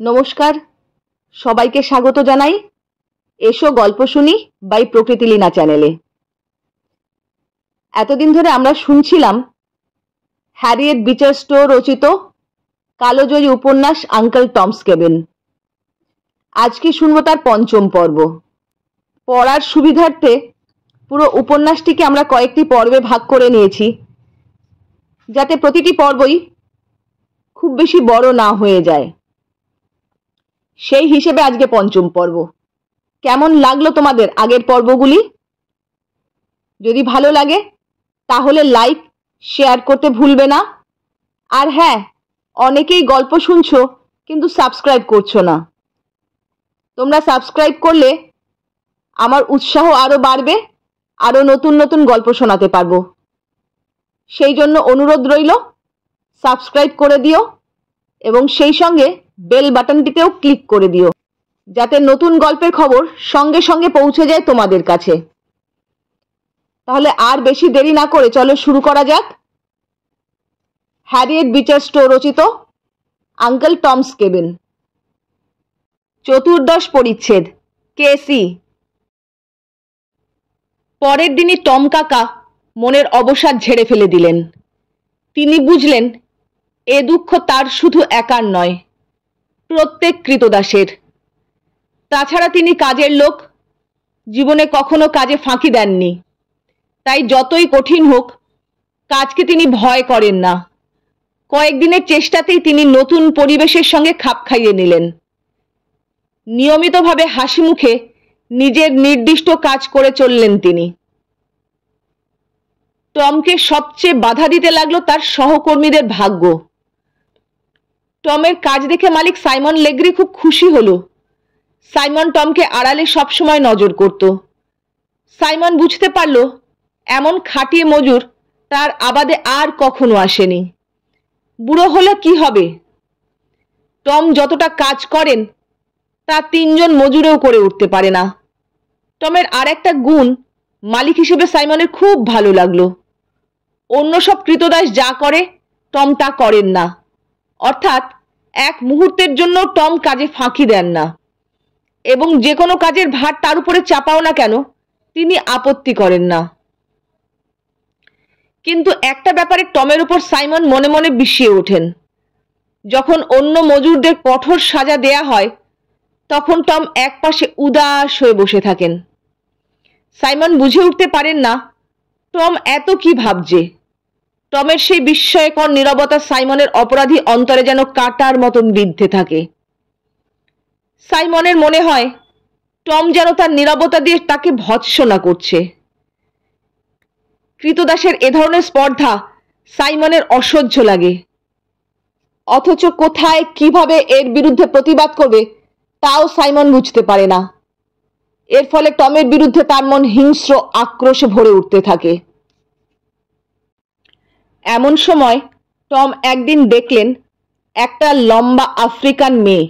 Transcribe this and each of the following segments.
নমস্কার, সবাইকে স্বাগত জানাই এসো গল্প শুনি বাই প্রকৃতিলীনা চ্যানেলে। এতদিন ধরে আমরা শুনছিলাম হ্যারিয়েট বিচার স্টো রচিত কালোজয়ী উপন্যাস আঙ্কেল টমস কেবিন। আজকে শুনবো তার পঞ্চম পর্ব। পড়ার সুবিধার্থে পুরো উপন্যাসটিকে আমরা কয়েকটি পর্বে ভাগ করে নিয়েছি, যাতে প্রতিটি পর্বই খুব বেশি বড় না হয়ে যায়। সেই হিসেবে আজকে পঞ্চম পর্ব। কেমন লাগলো তোমাদের আগের পর্বগুলি? যদি ভালো লাগে তাহলে লাইক শেয়ার করতে ভুলবে না। আর হ্যাঁ, অনেকেই গল্প শুনছো কিন্তু সাবস্ক্রাইব করছো না। তোমরা সাবস্ক্রাইব করলে আমার উৎসাহ আরো বাড়বে, আরো নতুন নতুন গল্প শোনাতে পারবো। সেই জন্য অনুরোধ রইল, সাবস্ক্রাইব করে দিও এবং সেই সঙ্গে বেল বাটনটিতেও ক্লিক করে দিও, যাতে নতুন গল্পের খবর সঙ্গে সঙ্গে পৌঁছে যায় তোমাদের কাছে। তাহলে আর বেশি দেরি না করে চলো শুরু করা যাক। হ্যারিয়েট বিচার স্টো রচিত আঙ্কেল টমস কেবিন, চতুর্দশ পরিচ্ছেদ। কেসি। পরের দিনই টম কাকা মনের অবসাদ ঝেড়ে ফেলে দিলেন। তিনি বুঝলেন এ দুঃখ তার শুধু একার নয়, প্রত্যেক কৃতদাসের। তাছাড়া তিনি কাজের লোক, জীবনে কখনো কাজে ফাঁকি দেননি। তাই যতই কঠিন হোক, কাজকে তিনি ভয় করেন না। কয়েকদিনের চেষ্টাতেই তিনি নতুন পরিবেশের সঙ্গে খাপ খাইয়ে নিলেন। নিয়মিতভাবে হাসি মুখে নিজের নির্দিষ্ট কাজ করে চললেন তিনি। টমকে সবচেয়ে বাধা দিতে লাগলো তার সহকর্মীদের ভাগ্য। টমের কাজ দেখে মালিক সাইমন লেগ্রি খুব খুশি হলো। সাইমন টমকে আড়ালে সবসময় নজর করত। সাইমন বুঝতে পারল এমন খাটিয়ে মজুর তার আবাদে আর কখনো আসেনি। বুড়ো হলে কি হবে? টম যতটা কাজ করেন তা তিনজন মজুরেও করে উঠতে পারে না। টমের আর একটা গুণ মালিক হিসেবে সাইমনের খুব ভালো লাগলো। অন্য সব কৃতদাস যা করে টম তা করেন না, অর্থাৎ এক মুহূর্তের জন্য টম কাজে ফাঁকি দেন না, এবং যে কোনো কাজের ভার তার উপরে চাপাও না কেন তিনি আপত্তি করেন না। কিন্তু একটা ব্যাপারে টমের উপর সাইমন মনে মনে বিস্মিয়ে ওঠেন। যখন অন্য মজুরদের কঠোর সাজা দেয়া হয় তখন টম একপাশে উদাস হয়ে বসে থাকেন। সাইমন বুঝে উঠতে পারেন না টম এত কি ভাবছে। টমের সেই বিস্ময়কর নীরবতা সাইমনের অপরাধী অন্তরে যেন কাঁটার মতন বিদ্ধে থাকে। সাইমনের মনে হয় টম যেন তার নীরবতা দিয়ে তাকে ভৎসনা করছে। কৃতদাসের এ ধরনের স্পর্ধা সাইমনের অসহ্য লাগে, অথচ কোথায় কিভাবে এর বিরুদ্ধে প্রতিবাদ করবে তাও সাইমন বুঝতে পারে না। এর ফলে টমের বিরুদ্ধে তার মন হিংস্র আক্রোশে ভরে উঠতে থাকে। এমন সময় টম একদিন দেখলেন একটা লম্বা আফ্রিকান মেয়ে,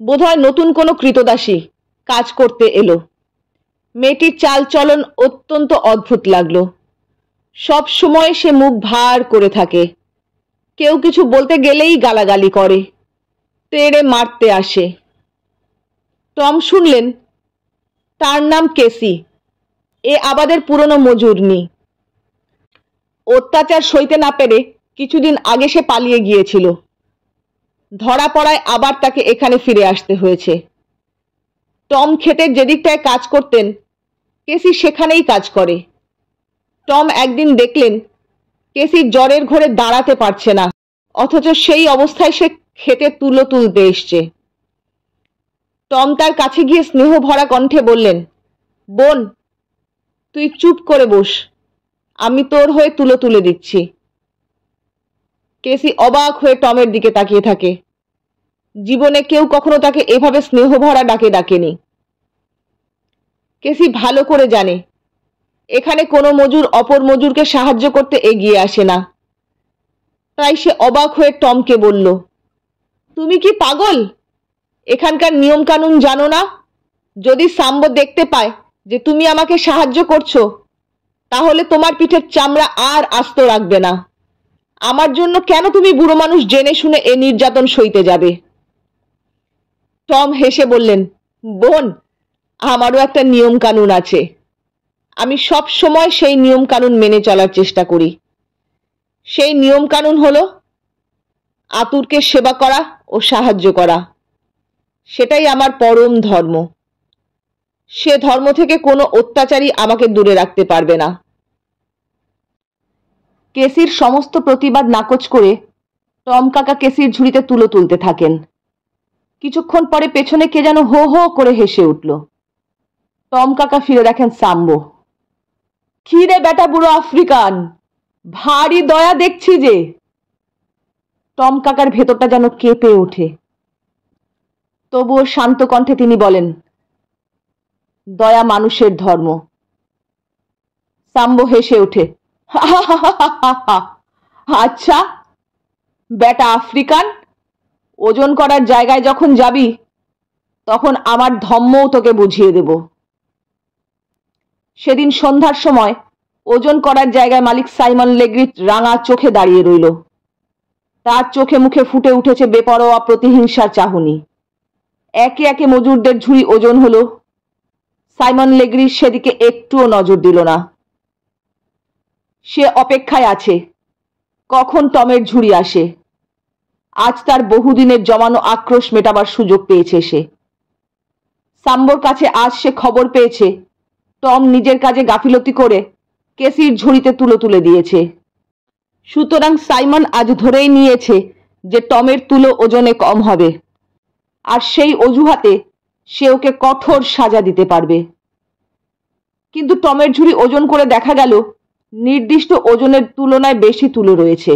বোধহয় নতুন কোনো কৃতদাসী, কাজ করতে এলো। মেয়েটির চাল চলন অত্যন্ত অদ্ভুত লাগলো। সব সময় সে মুখ ভার করে থাকে। কেউ কিছু বলতে গেলেই গালাগালি করে, তেড়ে মারতে আসে। টম শুনলেন তার নাম কেসি। এ আবাদের পুরনো মজুরনি। অত্যাচার সইতে না পেরে কিছুদিন আগে সে পালিয়ে গিয়েছিল। ধরা পড়ায় আবার তাকে এখানে ফিরে আসতে হয়েছে। টম ক্ষেতের যেদিকটায় কাজ করতেন কেসি সেখানেই কাজ করে। টম একদিন দেখলেন কেসি জ্বরের ঘোরে দাঁড়াতে পারছে না, অথচ সেই অবস্থায় সে ক্ষেতে তুলো তুলতে এসছে। টম তার কাছে গিয়ে স্নেহ ভরা কণ্ঠে বললেন, বোন, তুই চুপ করে বস, আমি তোর হয়ে তুলো তুলে দিচ্ছি। কেসি অবাক হয়ে টমের দিকে তাকিয়ে থাকে। জীবনে কেউ কখনো তাকে এভাবে স্নেহ ভরা ডাকে ডাকেনি। কেসি ভালো করে জানে এখানে কোনো মজুর অপর মজুরকে সাহায্য করতে এগিয়ে আসে না। তাই সে অবাক হয়ে টমকে বলল, তুমি কি পাগল? এখানকার নিয়ম কানুন জানো না? যদি সাম্বো দেখতে পায় যে তুমি আমাকে সাহায্য করছো তাহলে তোমার পিঠের চামড়া আর আস্ত রাখবে না। আমার জন্য কেন তুমি বুড়ো মানুষ জেনে শুনে এ নির্যাতন সইতে যাবে? টম হেসে বললেন, বোন, আমারও একটা নিয়ম কানুন আছে। আমি সব সময় সেই নিয়ম কানুন মেনে চলার চেষ্টা করি। সেই নিয়ম কানুন হলো আতুরকে সেবা করা ও সাহায্য করা। সেটাই আমার পরম ধর্ম। সে ধর্ম থেকে কোনো অত্যাচারী আমাকে দূরে রাখতে পারবে না। কেসির সমস্ত প্রতিবাদ নাকচ করে টম কাকা কেসির ঝুড়িতে তুলো তুলতে থাকেন। কিছুক্ষণ পরে পেছনে কে যেন হো হো করে হেসে উঠল। টম কাকা ফিরে দেখেন সাম্বো। কি রে বেটা বুড়ো আফ্রিকান, ভারী দয়া দেখছি যে। টম কাকার ভেতরটা যেন কেঁপে ওঠে। তবুও শান্ত কণ্ঠে তিনি বলেন, দয়া মানুষের ধর্ম। সাম্বো হেসে ওঠে, আচ্ছা বেটা আফ্রিকান, ওজন করার জায়গায় যখন যাবি তখন আমার ধম্মও তোকে বুঝিয়ে দেব। সেদিন সন্ধ্যার সময় ওজন করার জায়গায় মালিক সাইমন লেগ্রি রাঙা চোখে দাঁড়িয়ে রইল। তার চোখে মুখে ফুটে উঠেছে বেপরোয়া প্রতিহিংসার চাহনি। একে একে মজুরদের ঝুড়ি ওজন হলো। সাইমন লেগ্রি সেদিকে একটুও নজর দিল না। সে অপেক্ষায় আছে কখন টমের ঝুড়ি আসে। আজ তার বহুদিনের জমানো আক্রোশ মেটাবার সুযোগ পেয়েছে সে। সাম্বোর কাছে আজ সে খবর পেয়েছে টম নিজের কাজে গাফিলতি করে কেসির ঝুড়িতে তুলো তুলে দিয়েছে। সুতরাং সাইমন আজ ধরেই নিয়েছে যে টমের তুলো ওজনে কম হবে, আর সেই অজুহাতে সে ওকে কঠোর সাজা দিতে পারবে। কিন্তু টমের ঝুড়ি ওজন করে দেখা গেল নির্দিষ্ট ওজনের তুলনায় বেশি তুলো রয়েছে।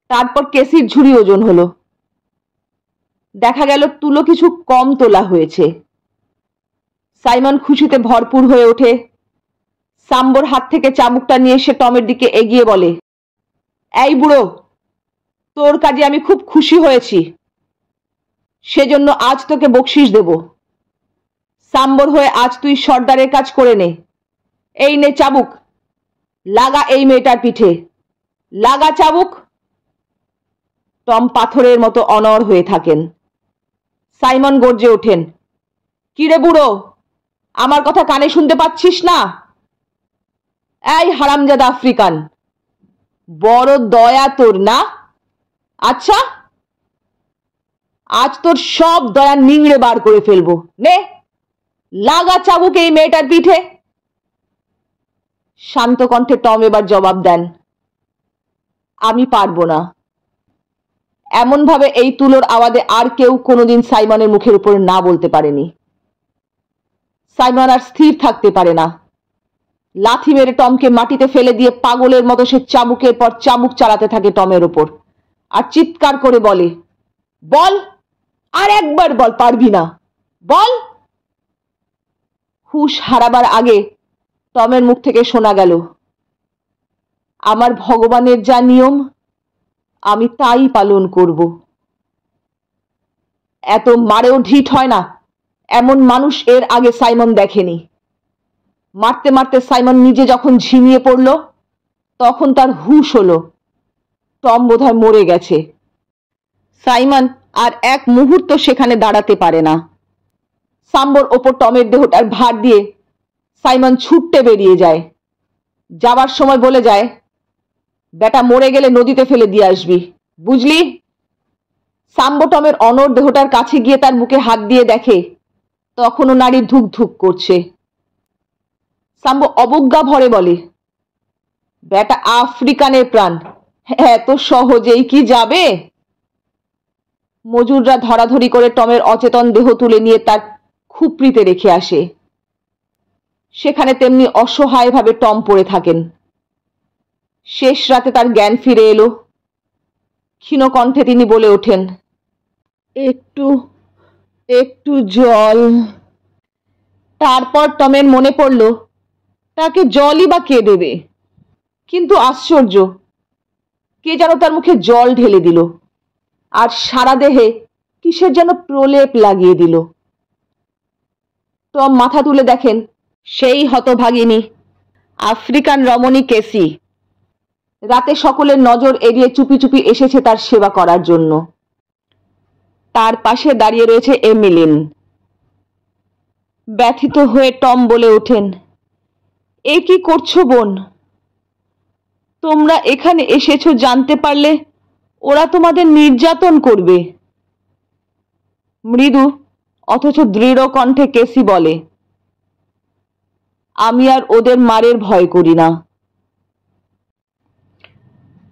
তারপর কেসির ঝুড়ি ওজন হলো। দেখা গেল তুলো কিছু কম তোলা হয়েছে। সাইমন খুশিতে ভরপুর হয়ে ওঠে। সাম্বোর হাত থেকে চাবুকটা নিয়ে সে টমের দিকে এগিয়ে বলে, এই বুড়ো, তোর কাজে আমি খুব খুশি হয়েছি, সেজন্য আজ তোকে বকশিস দেব। সাম্বোর হয়ে আজ তুই সর্দারের কাজ করে নে। এই নে চাবুক, লাগা এই মেয়েটার পিঠে, লাগা চাবুক। টম পাথরের মতো অনড় হয়ে থাকেন। সাইমন গর্জে ওঠেন, কিরে বুড়ো, আমার কথা কানে শুনতে পাচ্ছিস না? এই হারামজাদা আফ্রিকান, বড় দয়া তোর না? আচ্ছা, আজ তোর সব দয়া নিংড়ে বার করে ফেলবো। নে, লাগা চাবুক এই মেয়েটার পিঠে। শান্ত কণ্ঠে টম এবার জবাব দেন, আমি পারবো না। এমনভাবে এই তুলোর আওয়াজে আর কেউ কোনোদিন সাইমনের মুখের উপরে না বলতে পারেনি। সাইমন আর স্থির থাকতে পারে না। লাথি মেরে টমকে মাটিতে ফেলে দিয়ে পাগলের মতো সে চাবুকের পর চাবুক চালাতে থাকে টমের ওপর, আর চিৎকার করে বলে, বল, আর একবার বল, পারবি না, বল। হুশ হারাবার আগে টমের মুখ থেকে শোনা গেল, আমার ভগবানের যা নিয়ম আমি তাই পালন করব। এত মারেও ঢিঠ হয় না এমন মানুষ এর আগে সাইমন দেখেনি। মারতে মারতে সাইমন নিজে যখন ঝিমিয়ে পড়ল তখন তার হুঁশ হলো টম বোধহয় মরে গেছে। সাইমন আর এক মুহূর্ত সেখানে দাঁড়াতে পারে না। সাম্বোর ওপর টমের দেহটার ভার দিয়ে সাইমন ছুটতে বেরিয়ে যায়। যাবার সময় বলে যায়, বেটা মরে গেলে নদীতে ফেলে দিয়ে আসবি, বুঝলি? সাম্বো টমের অনড় দেহটার কাছে গিয়ে তার বুকে হাত দিয়ে দেখে তখনও নারী ধুক ধুক করছে। সাম্বো অবজ্ঞা ভরে বলে, বেটা আফ্রিকানের প্রাণ, এত সহজেই কি যাবে? মজুররা ধরাধরি করে টমের অচেতন দেহ তুলে নিয়ে তার খুপড়িতে রেখে আসে। সেখানে তেমনি অসহায়ভাবে টম পড়ে থাকেন। শেষ রাতে তার জ্ঞান ফিরে এলো। ক্ষীণ কণ্ঠে তিনি বলে ওঠেন, একটু একটু জল। তারপর টমের মনে পড়ল তাকে জলই বা কে দেবে। কিন্তু আশ্চর্য, কে যেন তার মুখে জল ঢেলে দিল আর সারা দেহে কিসের যেন প্রলেপ লাগিয়ে দিল। টম মাথা তুলে দেখেন সেই হতভাগিনী আফ্রিকান রমণী কেসি রাতে সকলের নজর এড়িয়ে চুপি চুপি এসেছে তার সেবা করার জন্য। তার পাশে দাঁড়িয়ে রয়েছে এমিলিন। ব্যথিত হয়ে টম বলে ওঠেন, এ কি করছো বোন? তোমরা এখানে এসেছো জানতে পারলে ওরা তোমাদের নির্যাতন করবে। মৃদু অথচ দৃঢ় কণ্ঠে কেসি বলে, আমি আর ওদের মারের ভয় করি না।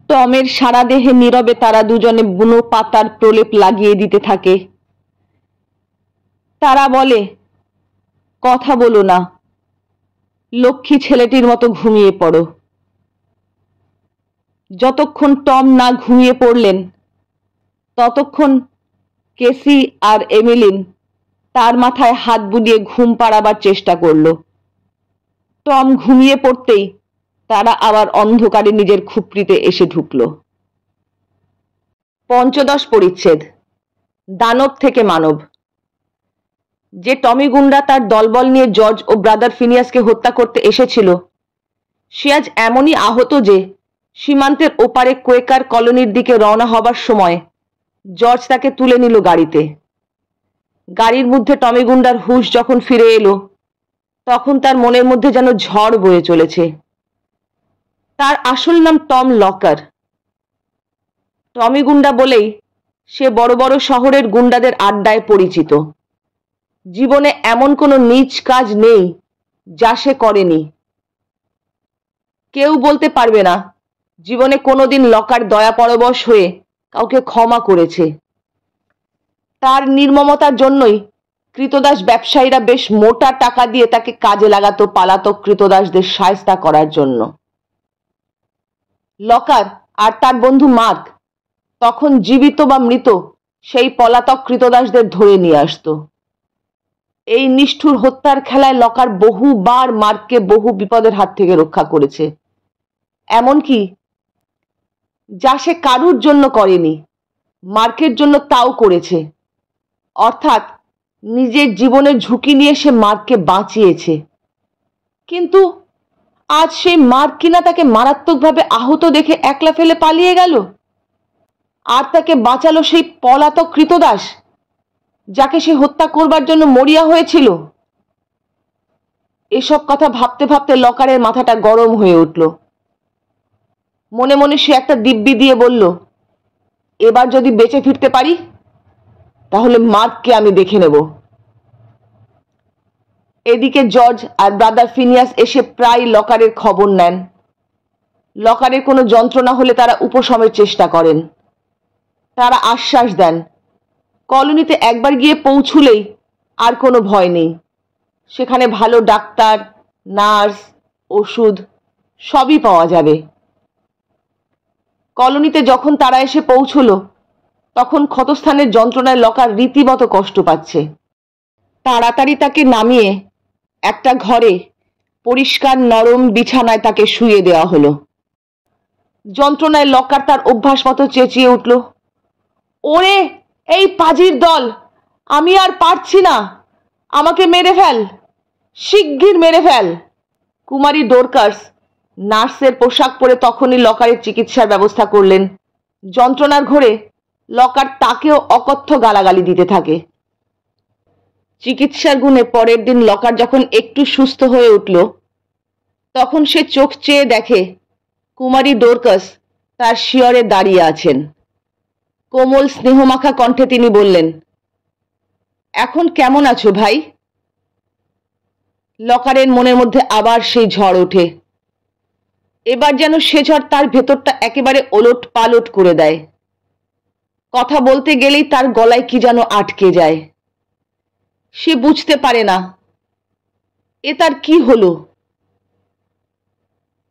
টমের সারা দেহে নীরবে তারা দুজনে বুনো পাতার প্রলেপ লাগিয়ে দিতে থাকে। তারা বলে, কথা বলো না, লক্ষ্মী ছেলেটির মতো ঘুমিয়ে পড়ো। যতক্ষণ টম না ঘুমিয়ে পড়লেন ততক্ষণ কেসি আর এমিলিন তার মাথায় হাত বুলিয়ে ঘুম পাড়াবার চেষ্টা করল। টম ঘুমিয়ে পড়তেই তারা আবার অন্ধকারে নিজের খুপড়িতে এসে ঢুকল। ৫ম পরিচ্ছেদ। দানব থেকে মানব। যে টমি গুন্ডা তার দলবল নিয়ে জর্জ ও ব্রাদার ফিনিয়াসকে হত্যা করতে এসেছিল, সে আজ এমনই আহত যে সীমান্তের ওপারে কোয়েকার কলোনির দিকে রওনা হবার সময় জর্জ তাকে তুলে নিল গাড়িতে। গাড়ির মধ্যে টমি গুন্ডার হুঁশ যখন ফিরে এলো তখন তার মনের মধ্যে যেন ঝড় বয়ে চলেছে। তার আসল নাম টম লকার। টমি গুন্ডা বলেই সে বড় বড় শহরের গুন্ডাদের আড্ডায় পরিচিত। জীবনে এমন কোনো নীচ কাজ নেই যা সে করেনি। কেউ বলতে পারবে না জীবনে কোনোদিন লকার দয়া পরবশ হয়ে কাউকে ক্ষমা করেছে। তার নির্মমতার জন্যই কৃতদাস ব্যবসায়ীরা বেশ মোটা টাকা দিয়ে তাকে কাজে লাগাতো পালাতক কৃতদাসদের শায়েস্তা করার জন্য। লকার আর তার বন্ধু মার্ক তখন জীবিত বা মৃত সেই পলাতক কৃতদাসদের ধরে নিয়ে আসতো। এই নিষ্ঠুর হত্যার খেলায় লকার বহুবার মার্ককে বহু বিপদের হাত থেকে রক্ষা করেছে, এমনকি যা সে কারুর জন্য করেনি মার্কের জন্য তাও করেছে। অর্থাৎ নিজের জীবনের ঝুঁকি নিয়ে সে মার্ককে বাঁচিয়েছে। কিন্তু আজ সেই মার্ক কিনা তাকে মারাত্মকভাবে আহত দেখে একলা ফেলে পালিয়ে গেল, আর তাকে বাঁচালো সেই পলাতক কৃতদাস যাকে সে হত্যা করবার জন্য মরিয়া হয়েছিল। এসব কথা ভাবতে ভাবতে লকারের মাথাটা গরম হয়ে উঠল। মনে মনে সে একটা দিব্যি দিয়ে বলল, এবার যদি বেঁচে ফিরতে পারি তাহলে মার্ককে আমি দেখে নেব। এদিকে জর্জ আর ব্রাদার ফিনিয়াস এসে প্রায় লকারের খবর নেন। লকারের কোনো যন্ত্রণা হলে তারা উপশমের চেষ্টা করেন। তারা আশ্বাস দেন কলোনিতে একবার গিয়ে পৌঁছুলেই আর কোনো ভয় নেই। সেখানে ভালো ডাক্তার, নার্স, ওষুধ সবই পাওয়া যাবে। কলোনিতে যখন তারা এসে পৌঁছল তখন ক্ষতস্থানের যন্ত্রণায় লকার রীতিমতো কষ্ট পাচ্ছে। তাড়াতাড়ি তাকে নামিয়ে একটা ঘরে পরিষ্কার নরম বিছানায় তাকে শুইয়ে দেওয়া হলো। যন্ত্রণায় লকার তার অভ্যাস মতো চেঁচিয়ে উঠল, ওরে এই পাজির দল, আমি আর পারছি না, আমাকে মেরে ফেল, শিগগির মেরে ফেল। কুমারী ডোরকাস নার্সের পোশাক পরে তখনই লকারের চিকিৎসার ব্যবস্থা করলেন। যন্ত্রণার ঘোরে লকার তাকেও অকথ্য গালাগালি দিতে থাকে। চিকিৎসার গুণে পরের দিন লকার যখন একটু সুস্থ হয়ে উঠল তখন সে চোখ চেয়ে দেখে কুমারী ডোরকাস তার শিয়রে দাঁড়িয়ে আছেন। কোমল স্নেহমাখা কণ্ঠে তিনি বললেন, এখন কেমন আছো ভাই? লকারের মনের মধ্যে আবার সেই ঝড় ওঠে। এবার যেন সে ঝড় তার ভেতরটা একেবারে ওলট পালট করে দেয়। কথা বলতে গেলেই তার গলায় কি যেন আটকে যায়। সে বুঝতে পারে না এ তার কি হলো।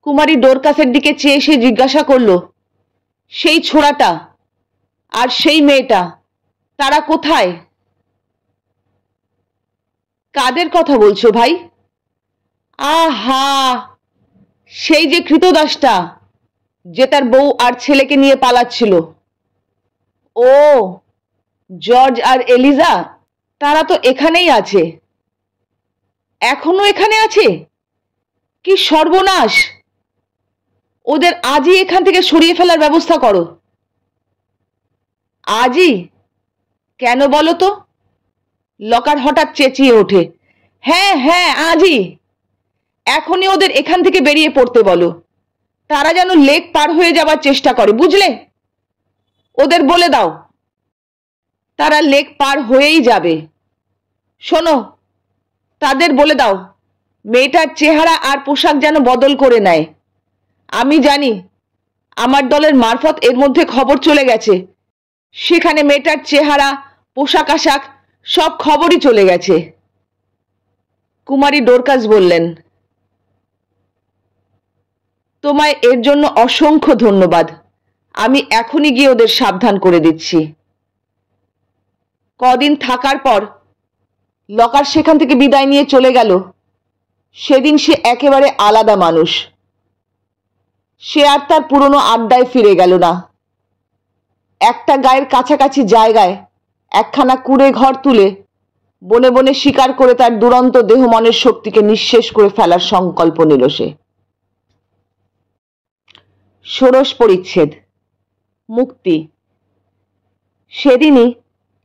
কুমারী ডোরকাসের দিকে চেয়ে সে জিজ্ঞাসা করল, সেই ছোড়াটা আর সেই মেয়েটা তারা কোথায়? কাদের কথা বলছো ভাই? আহা, সেই যে কৃতদাসটা যে তার বউ আর ছেলেকে নিয়ে পালাচ্ছিল। ও, জর্জ আর এলিজা, তারা তো এখানেই আছে। এখনো এখানে আছে? কি সর্বনাশ! ওদের আজই এখান থেকে সরিয়ে ফেলার ব্যবস্থা করো। আজই? কেন বলো তো? লকার হঠাৎ চেঁচিয়ে ওঠে। হ্যাঁ হ্যাঁ, আজই, এখনই ওদের এখান থেকে বেরিয়ে পড়তে বলো। তারা যেন লেক পার হয়ে যাবার চেষ্টা করে, বুঝলে? ওদের বলে দাও তারা লেক পার হয়েই যাবে। শোনো, তাদের বলে দাও মেয়েটার চেহারা আর পোশাক যেন বদল করে নেয়। আমি জানি আমার দলের মারফত এর মধ্যে খবর চলে গেছে, সেখানে মেয়েটার চেহারা, পোশাক আশাক সব খবরই চলে গেছে। কুমারী ডোরকাস বললেন, তোমায় এর জন্য অসংখ্য ধন্যবাদ। আমি এখনই গিয়ে ওদের সাবধান করে দিচ্ছি। কদিন থাকার পর লকার সেখান থেকে বিদায় নিয়ে চলে গেল। সেদিন সে একেবারে আলাদা মানুষ। সে আর তার পুরনো আড্ডায় ফিরে গেল না। একটা গায়ের কাছাকাছি জায়গায় একখানা কুঁড়ে ঘর তুলে বনে বনে শিকার করে তার দুরন্ত দেহ মনের শক্তিকে নিঃশেষ করে ফেলার সংকল্প নিল সে। ষোড়শ পরিচ্ছেদ, মুক্তি। সেদিনই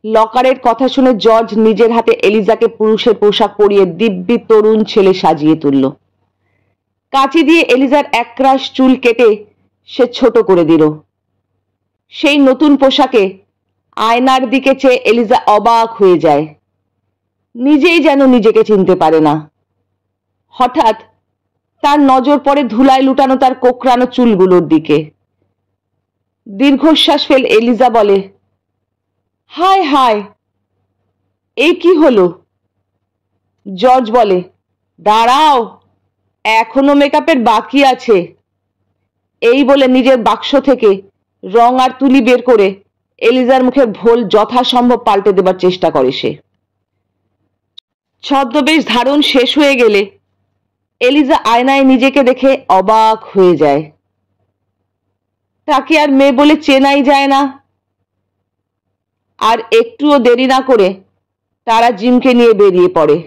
লকারের কথা শুনে জর্জ নিজের হাতে এলিজাকে পুরুষের পোশাক পরিয়ে দিব্যি তরুণ ছেলে সাজিয়ে তুলল। কাঁচি দিয়ে এলিজার একরাশ চুল কেটে সে ছোট করে দিল। সেই নতুন পোশাকে আয়নার দিকে চেয়ে এলিজা অবাক হয়ে যায়। নিজেই যেন নিজেকে চিনতে পারে না। হঠাৎ তার নজর পড়ে ধুলায় লুটানো তার কোকড়ানো চুলগুলোর দিকে। দীর্ঘশ্বাস ফেল এলিজা বলে, হায় হায়, এই কি হলো? জর্জ বলে, দাঁড়াও, এখনো মেকআপের বাকি আছে। এই বলে নিজের বাক্স থেকে রং আর তুলি বের করে এলিজার মুখের ভোল যথাসম্ভব পাল্টে দেবার চেষ্টা করে সে। ছদ্মবেশ ধারণ শেষ হয়ে গেলে এলিজা আয়নায় নিজেকে দেখে অবাক হয়ে যায়। তাকে আর মেয়ে বলে চেনাই যায় না। আর একটুও দেরি না করে তারা জিমকে নিয়ে বেরিয়ে পড়ে।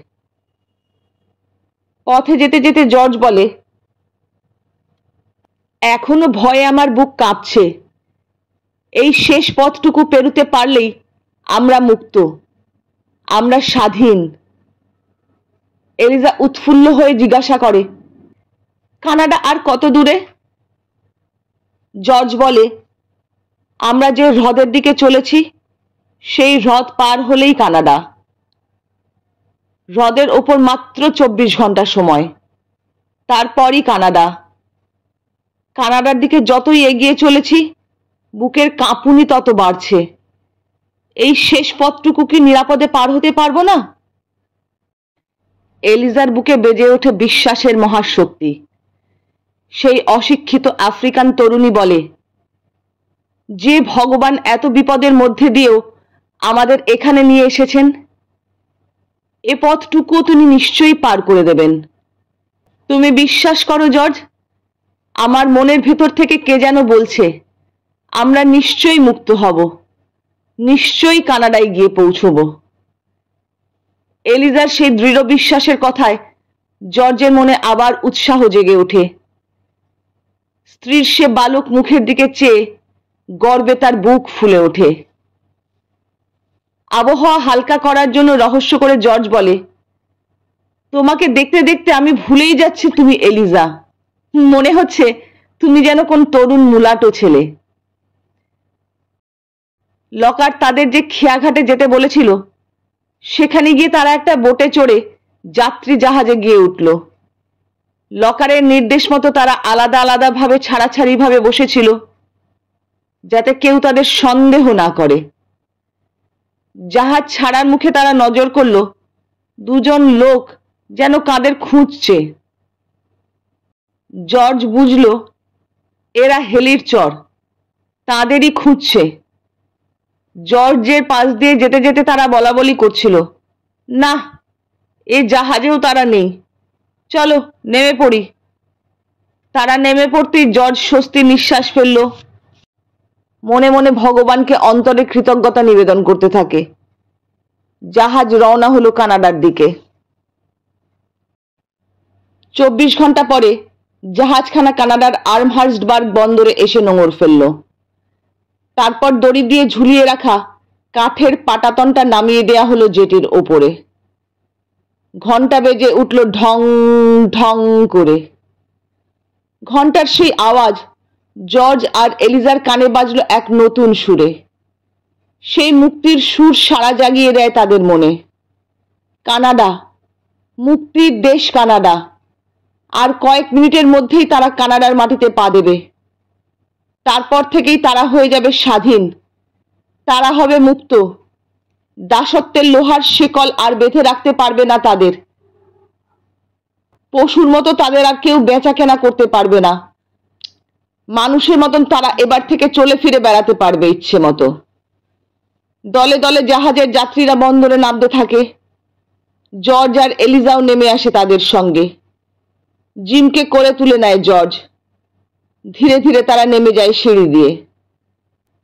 পথে যেতে যেতে জর্জ বলে, এখনো ভয়ে আমার বুক কাঁপছে। এই শেষ পথটুকু পেরুতে পারলেই আমরা মুক্ত, আমরা স্বাধীন। এলিজা উৎফুল্ল হয়ে জিজ্ঞাসা করে, কানাডা আর কত দূরে? জর্জ বলে, আমরা যে হ্রদের দিকে চলেছি সেই হ্রদ পার হলেই কানাডা। হ্রদের ওপর মাত্র 24 ঘন্টা সময়, তারপরই কানাডা। কানাডার দিকে যতই এগিয়ে চলেছি বুকের কাঁপুনি তত বাড়ছে। এই শেষ পথটুকু কি নিরাপদে পার হতে পারবো না? এলিজার বুকে বেজে ওঠে বিশ্বাসের মহাশক্তি। সেই অশিক্ষিত আফ্রিকান তরুণী বলে, যে ভগবান এত বিপদের মধ্যে দিয়েও আমাদের এখানে নিয়ে এসেছেন, এ পথটুকুও তিনি নিশ্চয়ই পার করে দেবেন। তুমি বিশ্বাস করো জর্জ, আমার মনের ভেতর থেকে কে যেন বলছে আমরা নিশ্চয়ই মুক্ত হব, নিশ্চয়ই কানাডায় গিয়ে পৌঁছব। এলিজার সেই দৃঢ় বিশ্বাসের কথায় জর্জের মনে আবার উৎসাহ জেগে ওঠে। স্ত্রীর সে বালক মুখের দিকে চেয়ে গর্বে তার বুক ফুলে ওঠে। আবহাওয়া হালকা করার জন্য রহস্য করে জর্জ বলে, তোমাকে দেখতে দেখতে আমি ভুলেই যাচ্ছি তুমি এলিজা। মনে হচ্ছে তুমি যেন কোন তরুণ মুলাটো ছেলে। লকার তাদের যে খেয়াঘাটে যেতে বলেছিল সেখানে গিয়ে তারা একটা বোটে চড়ে যাত্রী জাহাজে গিয়ে উঠল। লকারের নির্দেশ মতো তারা আলাদা আলাদা ভাবে ছাড়াছাড়ি ভাবে বসেছিল যাতে কেউ তাদের সন্দেহ না করে। জাহাজ ছাড়ার মুখে তারা নজর করল দুজন লোক যেন কাদের খুঁজছে। জর্জ বুঝল এরা হেলির চর, তাদেরই খুঁজছে। জর্জের পাশ দিয়ে যেতে যেতে তারা বলা বলি করছিল, না, এ জাহাজেও তারা নেই, চলো নেমে পড়ি। তারা নেমে পড়তেই জর্জ স্বস্তির নিঃশ্বাস ফেলল। মনে মনে ভগবানকে অন্তরে কৃতজ্ঞতা নিবেদন করতে থাকে। জাহাজ রওনা হলো কানাডার দিকে। 24 ঘন্টা পরে জাহাজখানা কানাডার আর্মহার্স্টবার্গ বন্দরে এসে নোঙর ফেলল। তারপর দড়ি দিয়ে ঝুলিয়ে রাখা কাঠের পাটাতনটা নামিয়ে দেয়া হলো জেটির ওপরে। ঘন্টা বেজে উঠল ঢং ঢং করে। ঘন্টার সেই আওয়াজ জর্জ আর এলিজার কানে বাজলো এক নতুন সুরে। সেই মুক্তির সুর সাড়া জাগিয়ে দেয় তাদের মনে। কানাডা, মুক্তির দেশ কানাডা। আর কয়েক মিনিটের মধ্যেই তারা কানাডার মাটিতে পা দেবে। তারপর থেকেই তারা হয়ে যাবে স্বাধীন। তারা হবে মুক্ত। দাসত্বের লোহার শিকল আর বেঁধে রাখতে পারবে না তাদের। পশুর মতো তাদের আর কেউ বেচা কেনা করতে পারবে না। মানুষের মতন তারা এবার থেকে চলে ফিরে বেড়াতে পারবে ইচ্ছে মতো। দলে দলে জাহাজের যাত্রীরা বন্দরে নামতে থাকে। জর্জ আর এলিজাও নেমে আসে তাদের সঙ্গে। জিমকে করে তুলে নেয় জর্জ। ধীরে ধীরে তারা নেমে যায় সিঁড়ি দিয়ে।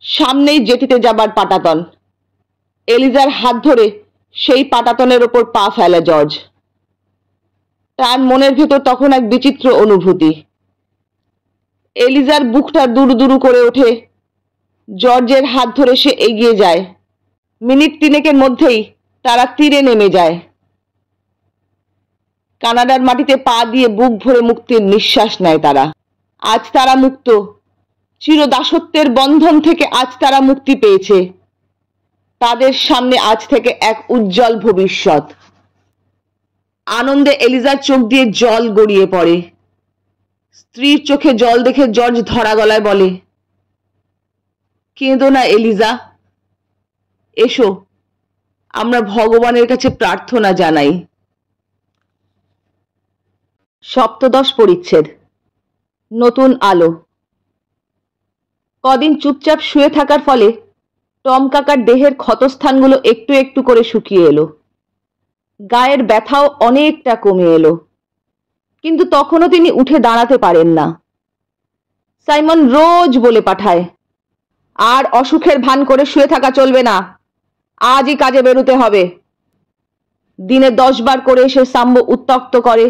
সামনেই জেটিতে যাবার পাটাতন। এলিজার হাত ধরে সেই পাটাতনের ওপর পা ফেলে জর্জ। তার মনের ভেতর তখন এক বিচিত্র অনুভূতি। এলিজার বুকটা দুরু দুরু করে ওঠে। জর্জের হাত ধরে সে এগিয়ে যায়। মিনিট তিনেকের মধ্যেই তারা তীরে নেমে যায়। কানাডার মাটিতে পা দিয়ে বুক ভরে মুক্তির নিঃশ্বাস নেয় তারা। আজ তারা মুক্ত। চিরদাসত্বের বন্ধন থেকে আজ তারা মুক্তি পেয়েছে। তাদের সামনে আজ থেকে এক উজ্জ্বল ভবিষ্যৎ। আনন্দে এলিজার চোখ দিয়ে জল গড়িয়ে পড়ে। স্ত্রীর চোখে জল দেখে জর্জ ধরা গলায় বলে, কেঁদো না এলিজা, এসো আমরা ভগবানের কাছে প্রার্থনা জানাই। সপ্তদশ পরিচ্ছেদ। নতুন আলো। কদিন চুপচাপ শুয়ে থাকার ফলে টম কাকার দেহের ক্ষতস্থানগুলো একটু একটু করে শুকিয়ে এলো। গায়ের ব্যথাও অনেকটা কমে এলো। কিন্তু তখনও তিনি উঠে দাঁড়াতে পারেন না। সাইমন রোজ বলে পাঠায়, আর অসুখের ভান করে শুয়ে থাকা চলবে না, আজই কাজে বেরোতে হবে। দিনে 10 বার করে এসে সাম্বো উত্ত্যক্ত করে।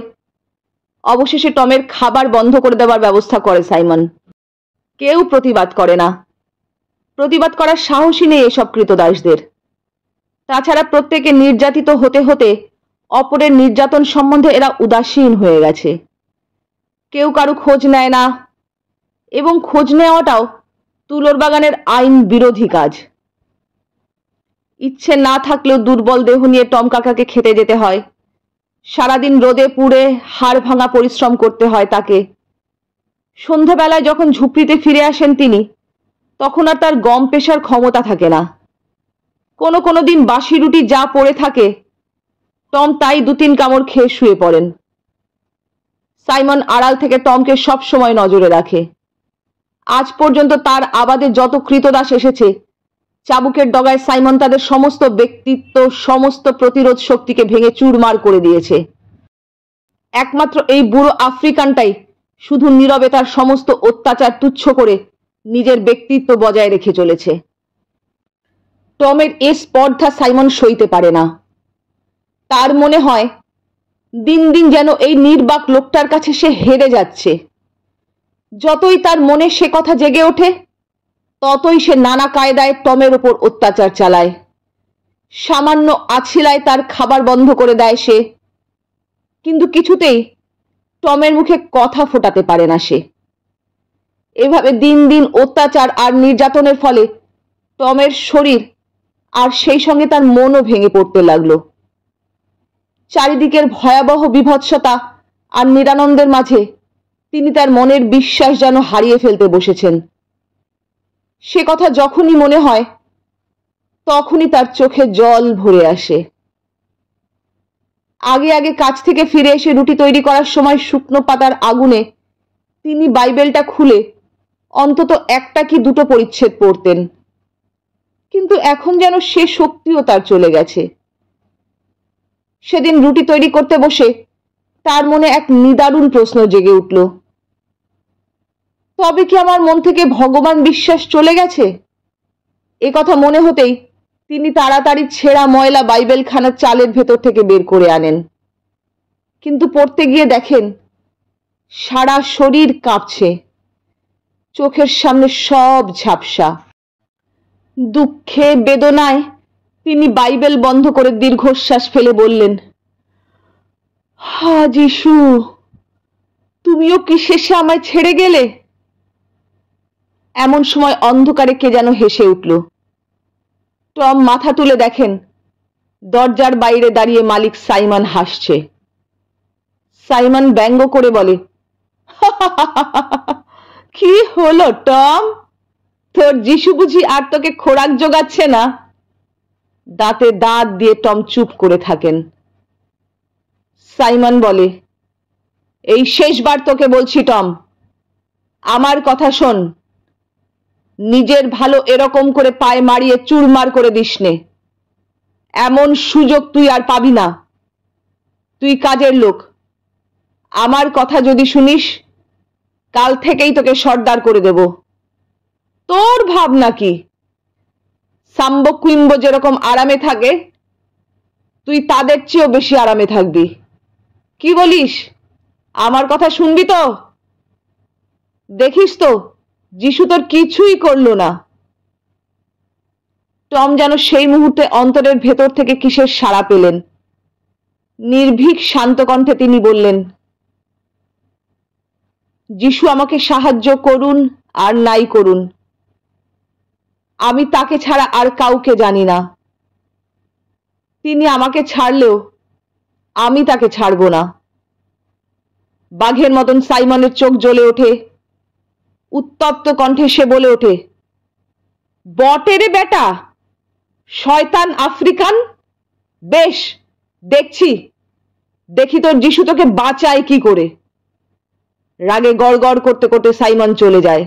অবশেষে টমের খাবার বন্ধ করে দেওয়ার ব্যবস্থা করে সাইমন। কেউ প্রতিবাদ করে না। প্রতিবাদ করার সাহসই নেই এসব কৃতদাসদের। তাছাড়া প্রত্যেকে নির্যাতিত হতে হতে অপরের নির্যাতন সম্বন্ধে এরা উদাসীন হয়ে গেছে। কেউ কারো খোঁজ নেয় না, এবং খোঁজ নেওয়াটাও তুলোর বাগানের আইন বিরোধী কাজ। ইচ্ছে না থাকলেও দুর্বল দেহ নিয়ে টম কাকাকে খেতে যেতে হয়। সারাদিন রোদে পুড়ে হাড় ভাঙা পরিশ্রম করতে হয় তাকে। সন্ধ্যাবেলায় যখন ঝুপড়িতে ফিরে আসেন তিনি, তখন আর তার গম পেশার ক্ষমতা থাকে না। কোনো কোনো দিন বাসি রুটি যা পড়ে থাকে, টম তাই 2-3 কামড় খেয়ে শুয়ে পড়েন। সাইমন আড়াল থেকে টমকে সব সময় নজরে রাখে। আজ পর্যন্ত তার আবাদে যত কৃতদাস এসেছে, চাবুকের ডগায় সাইমন তাদের সমস্ত ব্যক্তিত্ব, সমস্ত প্রতিরোধ শক্তিকে ভেঙে চুরমার করে দিয়েছে। একমাত্র এই বুড়ো আফ্রিকানটাই শুধু নীরবে তার সমস্ত অত্যাচার তুচ্ছ করে নিজের ব্যক্তিত্ব বজায় রেখে চলেছে। টমের এ স্পর্ধা সাইমন সইতে পারে না। তার মনে হয় দিন দিন যেন এই নির্বাক লোকটার কাছে সে হেরে যাচ্ছে। যতই তার মনে সে কথা জেগে ওঠে, ততই সে নানা কায়দায় টমের ওপর অত্যাচার চালায়। সামান্য আছিলায় তার খাবার বন্ধ করে দেয় সে, কিন্তু কিছুতেই টমের মুখে কথা ফোটাতে পারে না সে। এভাবে দিন দিন অত্যাচার আর নির্যাতনের ফলে টমের শরীর আর সেই সঙ্গে তার মনও ভেঙে পড়তে লাগলো। চারিদিকের ভয়াবহ বিভৎসতা আর নিরানন্দের মাঝে তিনি তার মনের বিশ্বাস যেন হারিয়ে ফেলতে বসেছেন। সে কথা যখনই মনে হয়, তখনই তার চোখে জল ভরে আসে। আগে আগে কাজ থেকে ফিরে এসে রুটি তৈরি করার সময় শুকনো পাতার আগুনে তিনি বাইবেলটা খুলে অন্তত 1টা কি 2টো পরিচ্ছেদ পড়তেন। কিন্তু এখন যেন সে শক্তিও তার চলে গেছে। সেদিন রুটি তৈরি করতে বসে তার মনে এক নিদারুণ প্রশ্ন জেগে উঠল, তবে কি আমার মন থেকে ভগবান বিশ্বাস চলে গেছে? এ কথা মনে হতেই তিনি তাড়াতাড়ি ছেঁড়া ময়লা বাইবেলখানা চালের ভেতর থেকে বের করে আনেন। কিন্তু পড়তে গিয়ে দেখেন সারা শরীর কাঁপছে, চোখের সামনে সব ঝাপসা। দুঃখে বেদনায় তিনি বাইবেল বন্ধ করে দীর্ঘশ্বাস ফেলে বললেন, হা যিশু, তুমিও কি শেষে আমায় ছেড়ে গেলে? এমন সময় অন্ধকারে কে যেন হেসে উঠল। টম মাথা তুলে দেখেন দরজার বাইরে দাঁড়িয়ে মালিক সাইমন হাসছে। সাইমন ব্যঙ্গ করে বলে, কি হলো টম, তোর যিশু বুঝি আর তোকে খোরাক জোগাচ্ছে না? দাঁতে দাঁত দিয়ে টম চুপ করে থাকেন। সাইমন বলে, এই শেষবার তোকে বলছি টম, আমার কথা শোন। নিজের ভালো এরকম করে পায়ে মারিয়ে চুরমার করে দিস নে। এমন সুযোগ তুই আর পাবি না। তুই কাজের লোক, আমার কথা যদি শুনিস কাল থেকেই তোকে সর্দার করে দেব। তোর ভাবনা কি? সাম্বো কুইম্বো যেরকম আরামে থাকে তুই তাদের চেয়েও বেশি আরামে থাকবি। কি বলিস? আমার কথা শুনবি তো? দেখিস তো যিশু তোর কিছুই করলো না। টম যেন সেই মুহূর্তে অন্তরের ভেতর থেকে কিসের সাড়া পেলেন। নির্ভীক শান্ত কণ্ঠে তিনি বললেন, যিশু আমাকে সাহায্য করুন আর নাই করুন, আমি তাকে ছাড়া আর কাউকে জানি না। তিনি আমাকে ছাড়লেও আমি তাকে ছাড়ব না। বাঘের মতন সাইমনের চোখ জ্বলে ওঠে। উত্তপ্ত কণ্ঠে সে বলে ওঠে, বটে রে বেটা, শয়তান আফ্রিকান। বেশ, দেখি তোর যিশু তোকে বাঁচায় কি করে। রাগে গড়গড় করতে করতে সাইমন চলে যায়।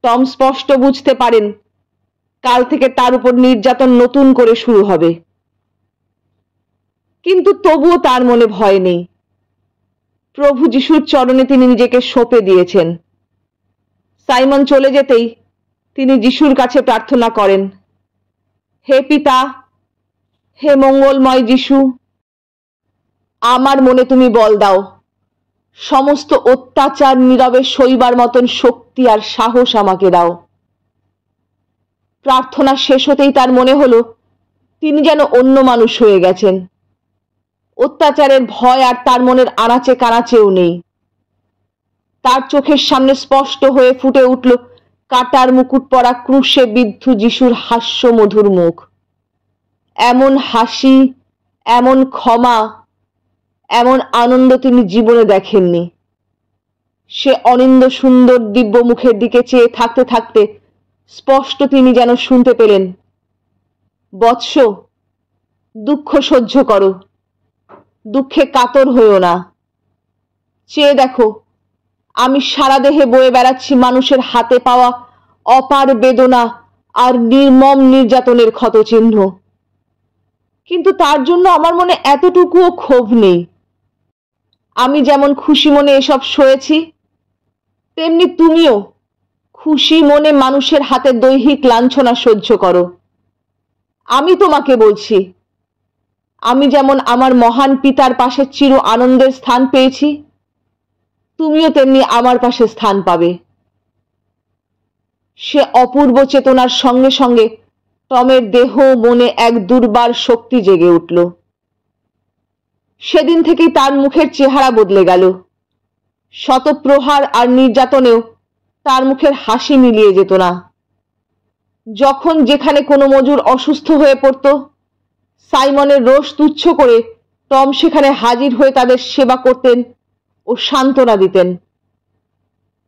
টম স্পষ্ট বুঝতে পারেন কাল থেকে তার উপর নির্যাতন নতুন করে শুরু হবে। কিন্তু তবুও তার মনে ভয় নেই। প্রভু যিশুর চরণে তিনি নিজেকে সঁপে দিয়েছেন। সাইমন চলে যেতেই তিনি যিশুর কাছে প্রার্থনা করেন, হে পিতা, হে মঙ্গলময় যিশু, আমার মনে তুমি বল দাও। সমস্ত অত্যাচার নীরবে সইবার মতন শক্তি আর সাহস আমাকে দাও। প্রার্থনা শেষ হতেই তার মনে হলো তিনি যেন অন্য মানুষ হয়ে গেছেন। অত্যাচারের ভয় আর তার মনের আনাচে কানাচেও নেই। তার চোখের সামনে স্পষ্ট হয়ে ফুটে উঠল কাটার মুকুট পরা ক্রুশে বিদ্ধ যিশুর হাস্য মধুর মুখ। এমন হাসি, এমন ক্ষমা, এমন আনন্দ তিনি জীবনে দেখেননি। সে অনিন্দ সুন্দর দিব্য মুখের দিকে চেয়ে থাকতে থাকতে স্পষ্ট তিনি যেন শুনতে পেলেন, বৎস, দুঃখ সহ্য করো, দুঃখে কাতর হইও না। চেয়ে দেখো, আমি সারা দেহে বয়ে বেড়াচ্ছি মানুষের হাতে পাওয়া অপার বেদনা আর নির্মম নির্যাতনের ক্ষতচিহ্ন। কিন্তু তার জন্য আমার মনে এতটুকুও ক্ষোভ নেই। আমি যেমন খুশি মনে এসব সয়েছি, তেমনি তুমিও খুশি মনে মানুষের হাতে দৈহিক লাঞ্ছনা সহ্য করো। আমি তোমাকে বলছি, আমি যেমন আমার মহান পিতার পাশে চির আনন্দের স্থান পেয়েছি, তুমিও তেমনি আমার পাশে স্থান পাবে। সে অপূর্ব চেতনার সঙ্গে সঙ্গে টমের দেহ মনে এক দুর্বার শক্তি জেগে উঠল। সেদিন থেকেই তার মুখের চেহারা বদলে গেল। শত প্রহার আর নির্যাতনেও তার মুখের হাসি মিলিয়ে যেত না। যখন যেখানে কোনো মজুর অসুস্থ হয়ে পড়ত, সাইমনের রোষ তুচ্ছ করে টম সেখানে হাজির হয়ে তাদের সেবা করতেন ও সান্ত্বনা দিতেন।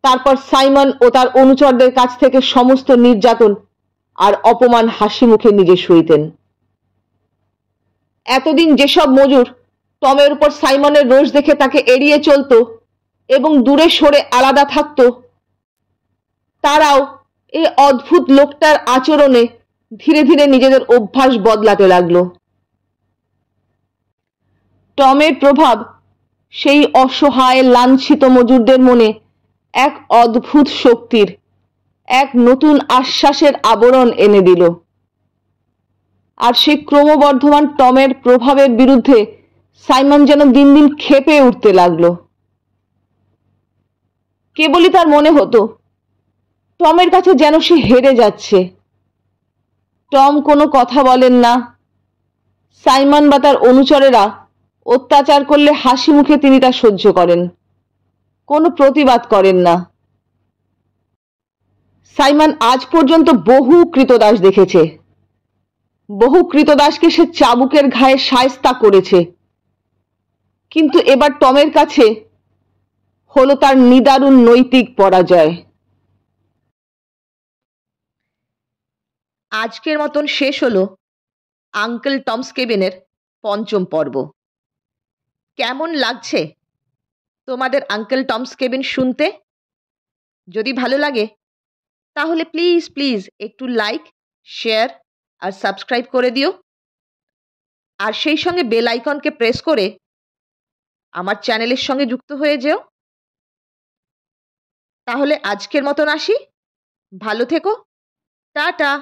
তারপর সাইমন ও তার অনুচরদের কাছ থেকে সমস্ত নির্যাতন আর অপমান হাসি মুখে নিজে সইতেন। এতদিন যেসব মজুর টমের উপর সাইমনের রোষ দেখে তাকে এড়িয়ে চলত এবং দূরে সরে আলাদা থাকত, তারাও এই অদ্ভুত লোকটার আচরণে ধীরে ধীরে নিজেদের অভ্যাস বদলাতে লাগলো। টমের প্রভাব সেই অসহায় লাঞ্ছিত মজুরদের মনে এক অদ্ভুত শক্তির, এক নতুন আশ্বাসের আবরণ এনে দিল। আর সেই ক্রমবর্ধমান টমের প্রভাবের বিরুদ্ধে সাইমন যেন দিন দিন ক্ষেপে উঠতে লাগলো। কেবলই তার মনে হতো টমের কাছে যেন সে হেরে যাচ্ছে, টম কোনো কথা বলেন না। সাইমন বা তার অনুচরেরা অত্যাচার করলে হাসি মুখে তিনি তা সহ্য করেন, কোনো প্রতিবাদ করেন না। সাইমন আজ পর্যন্ত বহু কৃতদাস দেখেছে, বহু কৃতদাসকে সে চাবুকের ঘায়ে শায়েস্তা করেছে, কিন্তু এবার টমের কাছে হলো তার নিদারুণ নৈতিক পরাজয়। আজকের মতন শেষ হলো আঙ্কেল টমস কেবিনের ৫ম পর্ব। কেমন লাগছে তোমাদের আঙ্কেল টমস কেবিন শুনতে? যদি ভালো লাগে তাহলে প্লিজ প্লিজ একটু লাইক, শেয়ার আর সাবস্ক্রাইব করে দিও, আর সেই সঙ্গে বেল আইকনকে প্রেস করে আমার চ্যানেলের সঙ্গে যুক্ত হয়ে যেও। তাহলে আজকের মতন আসি, ভালো থেকো, টাটা।